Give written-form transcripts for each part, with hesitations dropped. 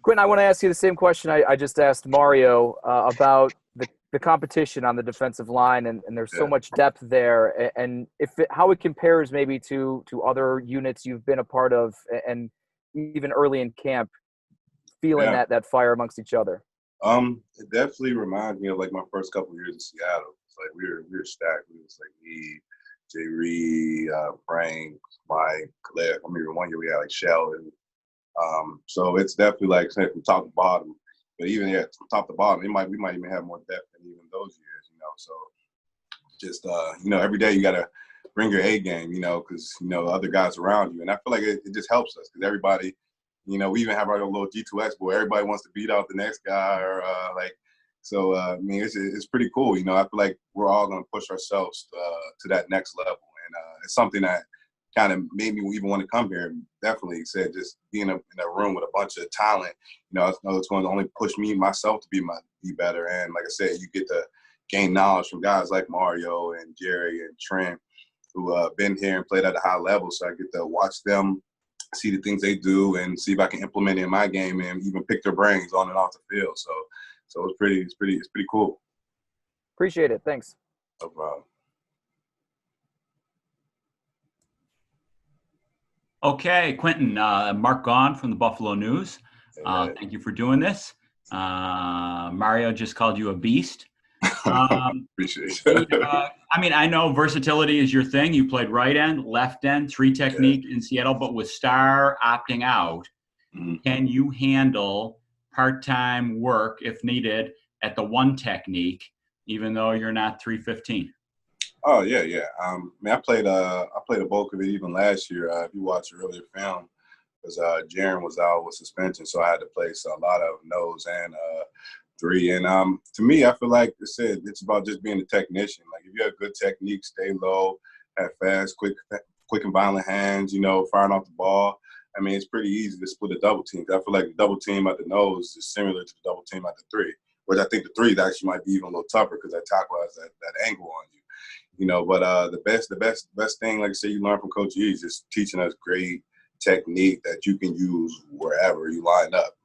Quentin, I want to ask you the same question I just asked Mario about the competition on the defensive line, and there's so Yeah. much depth there, and how it compares maybe to other units you've been a part of, and even early in camp, feeling Yeah. that fire amongst each other. It definitely reminds me of like my first couple of years in Seattle. It's like we were stacked. It was like me, Jay Reed, Frank, Mike, Caleb. I mean, 1 year we had like Sheldon. So it's definitely like say from top to bottom. But even from top to bottom, we might even have more depth than even those years, you know. So just every day you gotta bring your A game, because other guys around you, and I feel like it just helps us because everybody, we even have our little G2X boy. Everybody wants to beat out the next guy, or So I mean, it's pretty cool. I feel like we're all gonna push ourselves to that next level, and it's something that kind of made me even want to come here. Definitely said just being in a room with a bunch of talent, I know it's going to only push me myself to be better. And like I said, you get to gain knowledge from guys like Mario and Jerry and Trent who been here and played at a high level. So I get to watch them, see the things they do, and see if I can implement it in my game and even pick their brains on and off the field. So it's pretty cool. Appreciate it. Thanks. No problem. Okay, Quentin, Mark Gaughan from the Buffalo News. Thank you for doing this. Mario just called you a beast. Appreciate it. I know versatility is your thing. You played right end, left end, three technique in Seattle, but with Starr opting out, can you handle part-time work if needed at the one technique, even though you're not 315? Oh yeah. I played a bulk of it even last year. If you watch earlier film, because Jaren was out with suspension, so I had to place a lot of nose and three. And to me, I feel like I said, it's about just being a technician. Like if you have good technique, stay low, have fast, quick and violent hands, firing off the ball. I mean, it's pretty easy to split a double team. I feel like the double team at the nose is similar to the double team at the three, which I think the three actually might be even a little tougher because that tackle has that angle on you. But the best thing, like I said, you learn from Coach E is just teaching us great technique that you can use wherever you line up.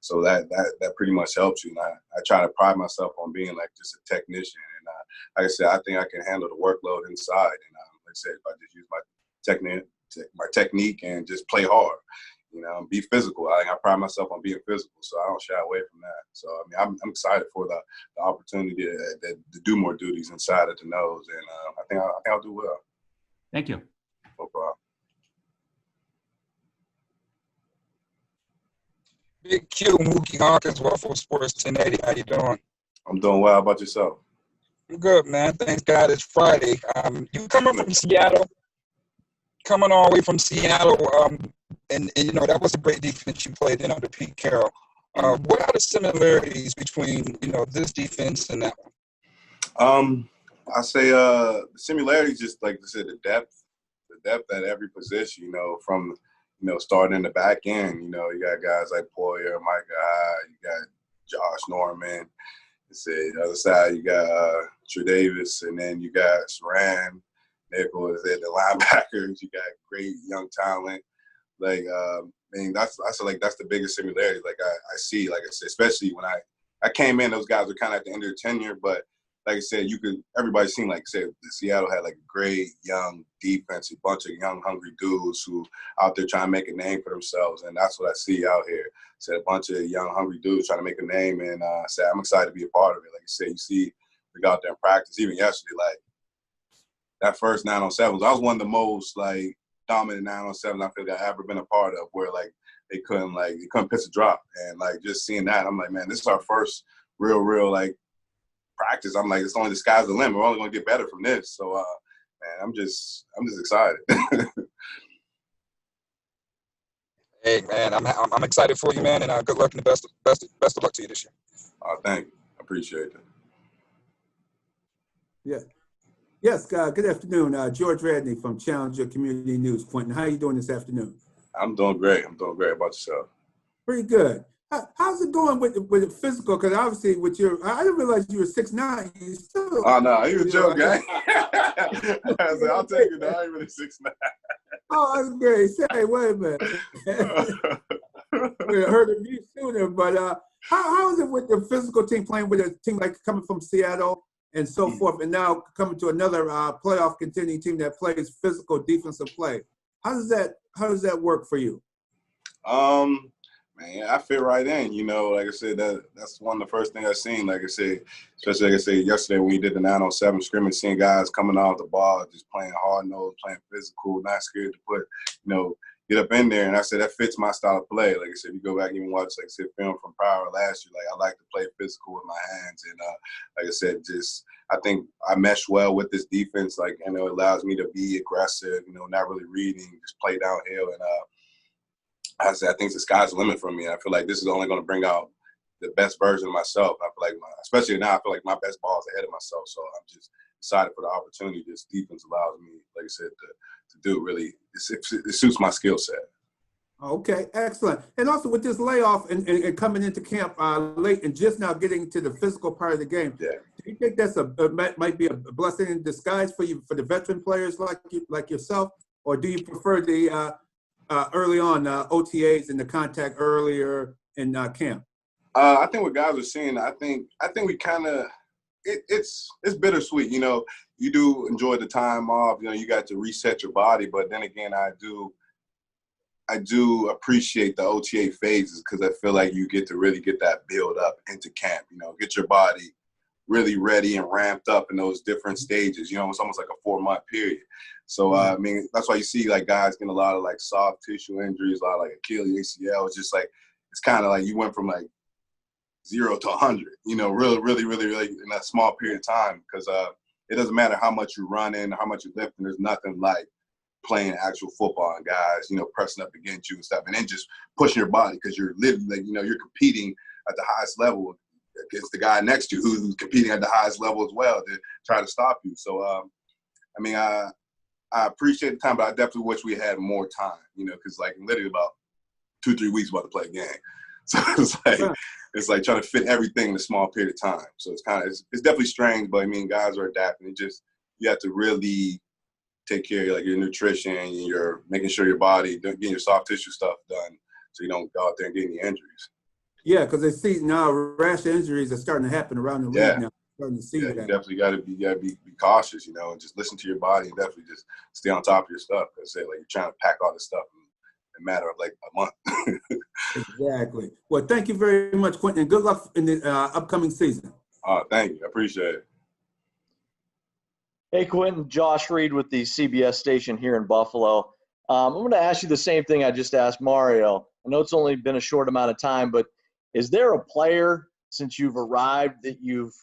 So that pretty much helps you. And I try to pride myself on being like just a technician. And like I said, I think I can handle the workload inside. And like I said, if I just use my technique and just play hard, be physical. I pride myself on being physical, so I don't shy away from that. So I'm excited for the opportunity to do more duties inside at the nose, and I think I'll do well. Thank you. No problem. Big Q, Mookie Hawkins, Waffle Sports 1080. How you doing? I'm doing well. How about yourself? I'm good, man. Thanks God it's Friday. You coming from Seattle? Coming all the way from Seattle, and that was a great defense you played in under Pete Carroll. What are the similarities between this defense and that one? I say the similarities, just like I said, the depth at every position. From starting in the back end. You got guys like Poyer, Micah, you got Josh Norman. The other side, you got Trey Davis, and then you got Saran. Nichols at the linebackers. You got great young talent. That's the biggest similarity. I see, like I said, especially when I came in, those guys were kind of at the end of their tenure, but like I said, everybody seemed like Seattle had like a great young defense, a bunch of young hungry dudes who out there trying to make a name for themselves, and that's what I see out here. A bunch of young hungry dudes trying to make a name, and I'm excited to be a part of it. Like I said, you see, we got out there in practice, even yesterday, that first 9-on-7s, I was one of the most dominant 9-on-7s I feel like I've ever been a part of, where they couldn't pitch a drop, and just seeing that, I'm like, man, this is our first real practice. I'm like, it's only the sky's the limit. We're only gonna get better from this. So, man, I'm just excited. Hey, man, I'm excited for you, man, and good luck and the best of luck to you this year. Thank you. I appreciate it. Yeah. Yes, good afternoon. George Radney from Challenger Community News. Quentin, how are you doing this afternoon? I'm doing great. How about yourself? Pretty good. How's it going with the physical? Because obviously I didn't realize you were 6'9". You still. Oh, no, he was joking. I said, I'll take it. No, I ain't really 6'9". Oh, that's great. Say, wait a minute. We heard of you sooner, but how is it with the physical team playing with a team like coming from Seattle and so forth, and now coming to another playoff contending team that plays physical defensive play? How does that work for you? Man, I fit right in. You know, like I said, that's one of the first things I seen. Like I said, especially like I said yesterday when we did the 9-on-7 scrimmage, seeing guys coming off the ball, just playing hard nose, playing physical, not scared to put, get up in there. And I said that fits my style of play. Like I said, if you go back and even watch, like I said, film from prior last year, like I like to play physical with my hands. And like I said, just I think I mesh well with this defense. Like, it allows me to be aggressive, not really reading, just play downhill. And I think the sky's the limit for me. I feel like this is only going to bring out the best version of myself. I feel like, especially now, I feel like my best ball is ahead of myself. So I'm just excited for the opportunity this defense allows me, like I said, to do. Really, it suits my skill set. Okay, excellent. And also with this layoff and coming into camp late and just now getting to the physical part of the game, do you think that's might be a blessing in disguise for you, for the veteran players like yourself, or do you prefer the early on OTAs and the contact earlier in camp? I think what guys are seeing, I think we kind of it's bittersweet. You do enjoy the time off. You got to reset your body, but then again, I do appreciate the OTA phases because I feel like you get to really get that build up into camp. Get your body really ready and ramped up in those different stages. It's almost like a 4-month period. So, I mean, that's why you see, like, guys getting a lot of, like, soft tissue injuries, a lot of, like, Achilles, ACL. It's just, like, it's kind of like you went from, like, 0 to 100, really, really, really, really in that small period of time because it doesn't matter how much you run in, how much you lift, and there's nothing like playing actual football and guys, pressing up against you and stuff, and then just pushing your body because you're living, like, you're competing at the highest level against the guy next to you who's competing at the highest level as well to try to stop you. So, I mean, I appreciate the time, but I definitely wish we had more time, because like literally about 2-3 weeks about to play a game. So it's like trying to fit everything in a small period of time. So it's it's definitely strange, but I mean, guys are adapting. You have to really take care of like your nutrition and you're making sure your body, getting your soft tissue stuff done so you don't go out there and get any injuries. Yeah, because they see now rash injuries are starting to happen around the league now. Starting to see that. You definitely got to be cautious, and just listen to your body and definitely just stay on top of your stuff. Because say like you're trying to pack all this stuff in a matter of like a month. Exactly. Well, thank you very much, Quinton, and good luck in the upcoming season. Thank you. I appreciate it. Hey, Quinton, Josh Reed with the CBS station here in Buffalo. I'm going to ask you the same thing I just asked Mario. I know it's only been a short amount of time, but is there a player since you've arrived that you've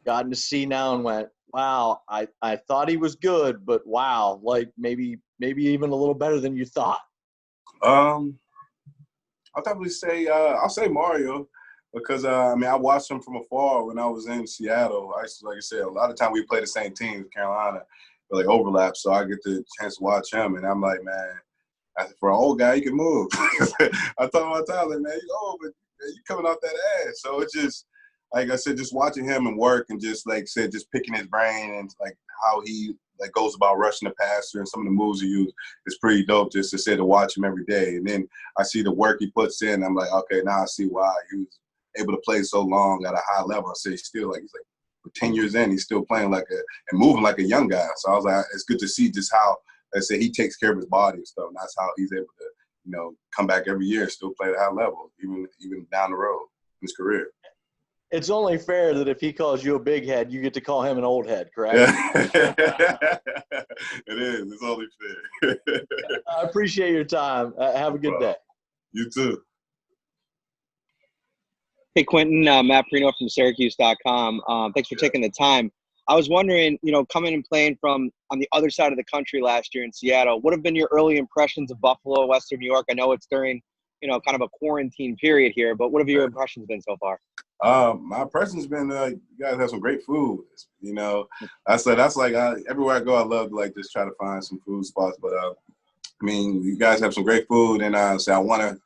gotten to see now and went, wow, I thought he was good, but wow, like maybe even a little better than you thought? I'll probably say I'll say Mario because I mean I watched him from afar when I was in Seattle. Like I said, a lot of time we play the same teams, Carolina, but like overlap, so I get the chance to watch him, and I'm like, man, for an old guy, he can move. I told him all the time, like, man, he's old, but you coming off that ass. So it's just, like I said, just watching him and work and just, like I said, just picking his brain and, like, how he, like, goes about rushing the passer and some of the moves he uses is pretty dope just to say to watch him every day. And then I see the work he puts in. I'm like, okay, now I see why he was able to play so long at a high level. I say he's like, for 10 years in, he's still playing and moving like a young guy. So I was like, it's good to see just how, like I said, he takes care of his body and stuff. And that's how he's able to, come back every year and still play at a high level, even down the road in his career. It's only fair that if he calls you a big head, you get to call him an old head, correct? Yeah. It is. It's only fair. I appreciate your time. Have a good day. You too. Hey, Quinton, Matt Perino from Syracuse.com. Thanks for taking the time. I was wondering, coming and playing from on the other side of the country last year in Seattle, what have been your early impressions of Buffalo, Western New York? I know it's during, kind of a quarantine period here, but what have your impressions been so far? My impression's been, you guys have some great food. That's like everywhere I go, I love to like just try to find some food spots. But I mean, you guys have some great food, and I want to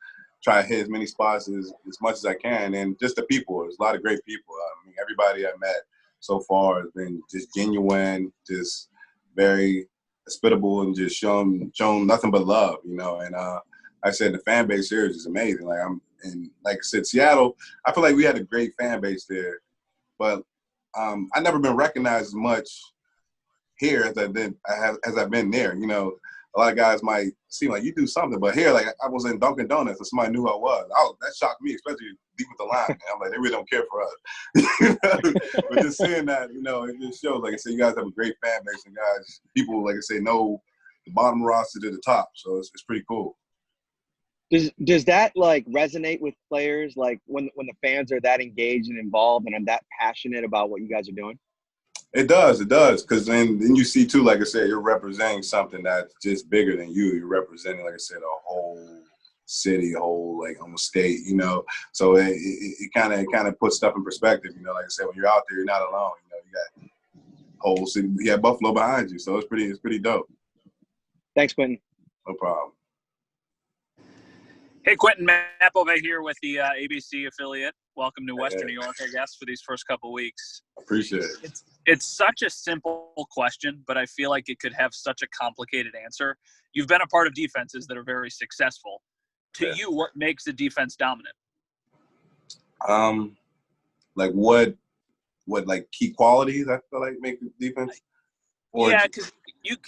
try to hit as many spots as much as I can. And just the people, there's a lot of great people. I mean, everybody I met so far has been just genuine, just very hospitable, and just shown nothing but love, And I said, the fan base here is just amazing. And like I said, Seattle, I feel like we had a great fan base there, but I've never been recognized as much here as I've been there. You know, a lot of guys might seem like you do something, but here, like I was in Dunkin' Donuts and somebody knew who I was. That shocked me, especially deep with the line. Man. I'm like, they really don't care for us. But just seeing that, you know, it just shows. Like I said, you guys have a great fan base, and guys, people, like I say, know the bottom roster to the top. So it's pretty cool. Does that like resonate with players, like when the fans are that engaged and involved and are that passionate about what you guys are doing? It does, because then you see too, like I said, you're representing something that's just bigger than you. You're representing, like I said, a whole city, a whole like almost state, you know. So it kind of puts stuff in perspective, you know. Like I said, when you're out there, you're not alone. You know, you got whole city, you got Buffalo behind you, so it's pretty dope. Thanks, Quinton. No problem. Hey, Quinton, Matt Bove here with the ABC affiliate. Welcome to Western New York, I guess, for these first couple weeks. Appreciate it. It's such a simple question, but I feel like it could have such a complicated answer. You've been a part of defenses that are very successful. To you, what makes a defense dominant? Like what like key qualities I feel like make the defense? Because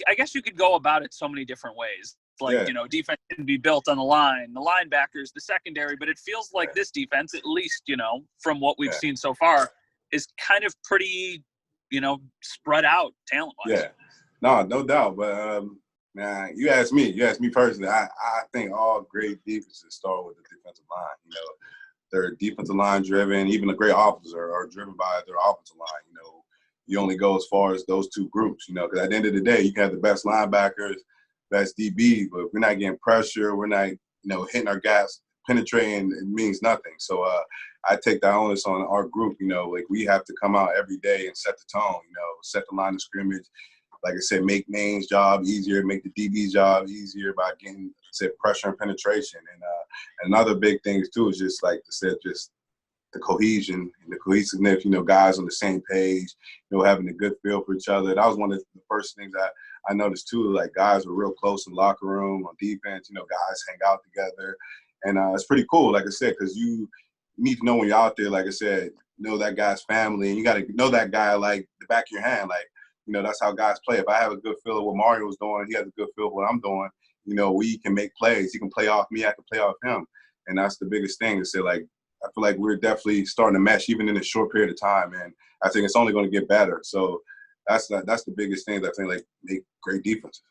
I guess you could go about it so many different ways. Like, you know, defense can be built on the line, the linebackers, the secondary, but it feels like this defense, at least, you know, from what we've seen so far, is kind of pretty, you know, spread out talent-wise. Yeah, no doubt. But, man, you asked me personally, I think all great defenses start with the defensive line. You know, they're defensive line driven. Even the great offenses are driven by their offensive line. You know, you only go as far as those two groups, you know, because at the end of the day, you can have the best linebackers, best DB, but if we're not getting pressure, we're not, you know, hitting our gas, penetrating, it means nothing. So I take the onus on our group, you know, like we have to come out every day and set the tone, you know, set the line of scrimmage. Like I said, make Maine's job easier, make the DB's job easier by getting, pressure and penetration. And another big thing too is just, like I said, just the cohesion and the cohesiveness, you know, guys on the same page, you know, having a good feel for each other. That was one of the first things I noticed too, like guys were real close in the locker room on defense, you know, guys hang out together. And it's pretty cool, like I said, because you need to know when you're out there, like I said, know that guy's family, and you got to know that guy like the back of your hand. Like, you know, that's how guys play. If I have a good feel of what Mario's doing, he has a good feel of what I'm doing, you know, we can make plays. He can play off me, I can play off him. And that's the biggest thing to say, like, I feel like we're definitely starting to mesh even in a short period of time, and I think it's only going to get better. So that's the biggest thing that I think like make great defenses.